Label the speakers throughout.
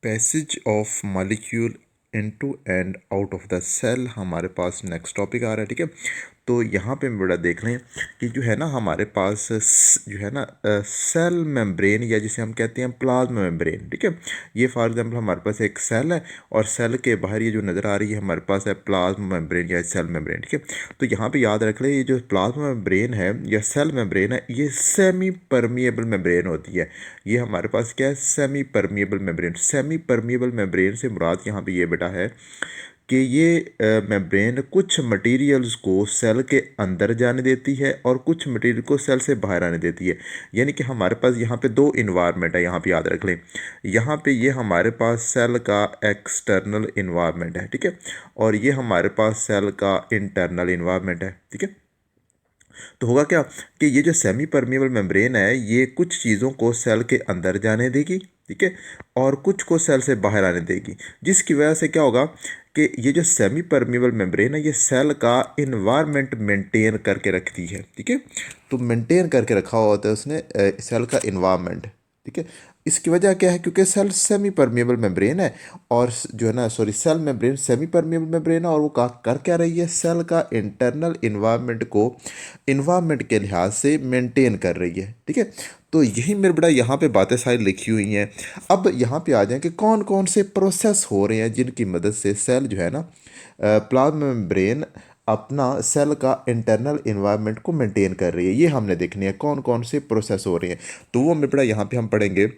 Speaker 1: Passage of molecule into and out of the cell हमारे पास next topic आ रहा है। ठीक है, तो यहाँ पे हम बड़ा देख लें कि जो है ना हमारे पास जो है ना सेल मेम्ब्रेन या जिसे हम कहते हैं प्लाज्मा मेम्ब्रेन। ठीक है, ये फॉर एग्जांपल हमारे पास एक सेल है और सेल के बाहर ये जो नज़र आ रही है हमारे पास है प्लाज्मा मेम्ब्रेन या सेल मेम्ब्रेन। ठीक है, तो यहाँ पे याद रख लें ये जो प्लाज्मा मेम्ब्रेन है या सेल मेम्ब्रेन है ये सेमी परमिएबल मेम्ब्रेन होती है। ये हमारे पास क्या है, semi permeable membrane. Semi permeable membrane से मुराद यहाँ पे ये बेटा है कि ये मेम्ब्रेन कुछ मटेरियल्स को सेल के अंदर जाने देती है और कुछ मटेरियल को सेल से बाहर आने देती है। यानी कि हमारे पास यहाँ पे दो इन्वायरमेंट है, यहाँ पे याद रख लें। यहाँ पे ये हमारे पास सेल का एक्सटर्नल इन्वायरमेंट है। ठीक है, और ये हमारे पास सेल का इंटरनल इन्वायरमेंट है। ठीक है, तो होगा क्या कि ये जो सेमी परमिएबल मेम्ब्रेन है ये कुछ चीज़ों को सेल के अंदर जाने देगी। ठीक है, और कुछ को सेल से बाहर आने देगी, जिसकी वजह से क्या होगा कि ये जो सेमी परमिएबल मेम्ब्रेन है ये सेल का इन्वायरमेंट मेंटेन करके रखती है। ठीक है, तो मेंटेन करके रखा हुआ होता है उसने सेल का इन्वायरमेंट। ठीक है, इसकी वजह क्या है, क्योंकि सेल सेमी परमिएबल मेम्ब्रेन है और जो है ना sorry cell membrane semi permeable membrane है और वो का कर क्या रही है, सेल का इंटरनल इन्वायरमेंट को इन्वायरमेंट के लिहाज से मेंटेन कर रही है। ठीक है, तो यही मेरे बड़ा यहाँ पे बातें सारी लिखी हुई हैं। अब यहाँ पे आ जाएं कि कौन कौन से प्रोसेस हो रहे हैं जिनकी मदद से सेल जो है ना प्लाज्मा मेम्ब्रेन अपना सेल का इंटरनल इन्वायरमेंट को मेंटेन कर रही है। ये हमने देखनी है कौन कौन से प्रोसेस हो रहे हैं। तो वो मेरे बड़ा यहाँ पे हम पढ़ेंगे।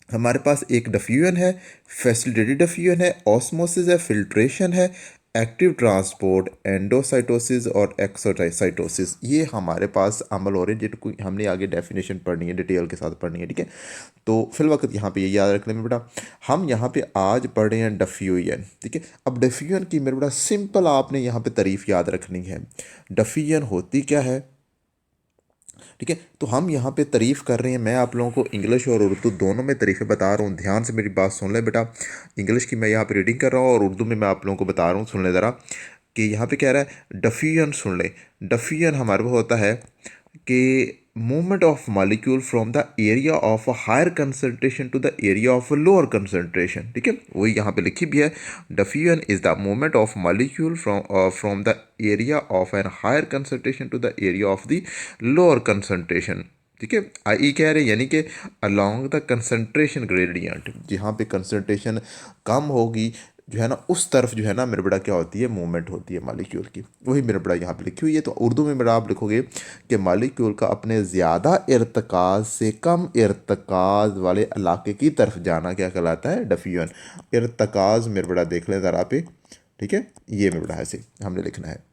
Speaker 1: हमारे पास एक डिफ्यूजन है, फैसिलिटेटेड डिफ्यूजन है, ऑस्मोसिस है, फिल्ट्रेशन है, एक्टिव ट्रांसपोर्ट, एंडोसाइटोसिस और एक्सोसाइटोसिस। ये हमारे पास अमल हो रहे हैं जिनको हमने आगे डेफिनेशन पढ़नी है, डिटेल के साथ पढ़नी है। ठीक है, तो फिल वक्त यहाँ पे ये याद रखने में बेटा हम यहाँ पे आज पढ़ रहे हैं डिफ्यूजन। ठीक है, अब डिफ्यूजन की मेरे बेटा सिंपल आपने यहाँ पे तारीफ याद रखनी है। डिफ्यूजन होती क्या है? ठीक है, तो हम यहाँ पे तारीफ़ कर रहे हैं। मैं आप लोगों को इंग्लिश और उर्दू दोनों में तारीफ़ें बता रहा हूँ, ध्यान से मेरी बात सुन ले बेटा। इंग्लिश की मैं यहाँ पे रीडिंग कर रहा हूँ और उर्दू में मैं आप लोगों को बता रहा हूँ, सुन ले ज़रा कि यहाँ पे कह रहा है डिफ्यूजन। सुन ले, डिफ्यूजन हमारे पास होता है कि movement of molecule from the area of a higher concentration to the area of a lower concentration। ठीक है, वही यहाँ पे लिखी भी है, diffusion is the movement of molecule from the area of an higher concentration to the area of the lower concentration। ठीक है, आई कह रहे हैं यानी कि along the concentration gradient, जहाँ पे concentration कम होगी जो है ना उस तरफ जो है ना मेरे बड़ा क्या होती है, मूवमेंट होती है मालिक्यूल की। वही मेरे बड़ा यहाँ पे लिखी हुई है। तो उर्दू में मेरा आप लिखोगे कि मालिक्यूल का अपने ज़्यादा इर्तकाज से कम इर्तकाज वाले इलाके की तरफ जाना क्या कहलाता है, डिफ्यूजन। इर्तकाज मेरे बड़ा देख लें ज़रा पे। ठीक है, ये मेरे बड़ा ऐसे हमने लिखना है।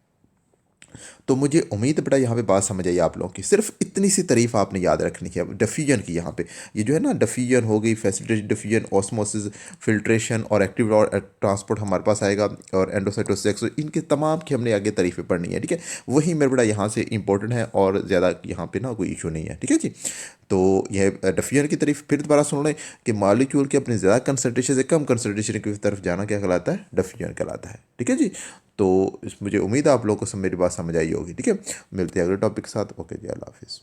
Speaker 1: तो मुझे उम्मीद है बेटा यहाँ पे बात समझ आई आप लोगों की। सिर्फ इतनी सी तारीफ आपने याद रखनी है डिफ्यूजन की। यहाँ पे ये जो है ना डिफ्यूजन हो गई, फैसिलिटेटेड डिफ्यूजन, ऑस्मोसिस, फिल्ट्रेशन और एक्टिव और ट्रांसपोर्ट हमारे पास आएगा, और एंडोसाइटोसिस, इनके तमाम की हमने आगे तारीफें पढ़नी है। ठीक है, वही मेरे बड़ा यहाँ से इंपॉर्टेंट है और ज़्यादा यहाँ पे ना कोई इशू नहीं है। ठीक है जी, तो यह डिफ्यूजन की तारीफ फिर दोबारा सुन लें कि मॉलिक्यूल के अपने ज़्यादा कंसनट्रेशन से कम कंसनट्रेशन की तरफ जाना क्या कहलाता है, डिफ्यूजन कहलाता है। ठीक है जी, तो मुझे उम्मीद है आप लोगों को सब मेरी बात समझ आई होगी। ठीक है, मिलते हैं अगले टॉपिक के साथ। ओके जी, अल्लाह हाफिज़।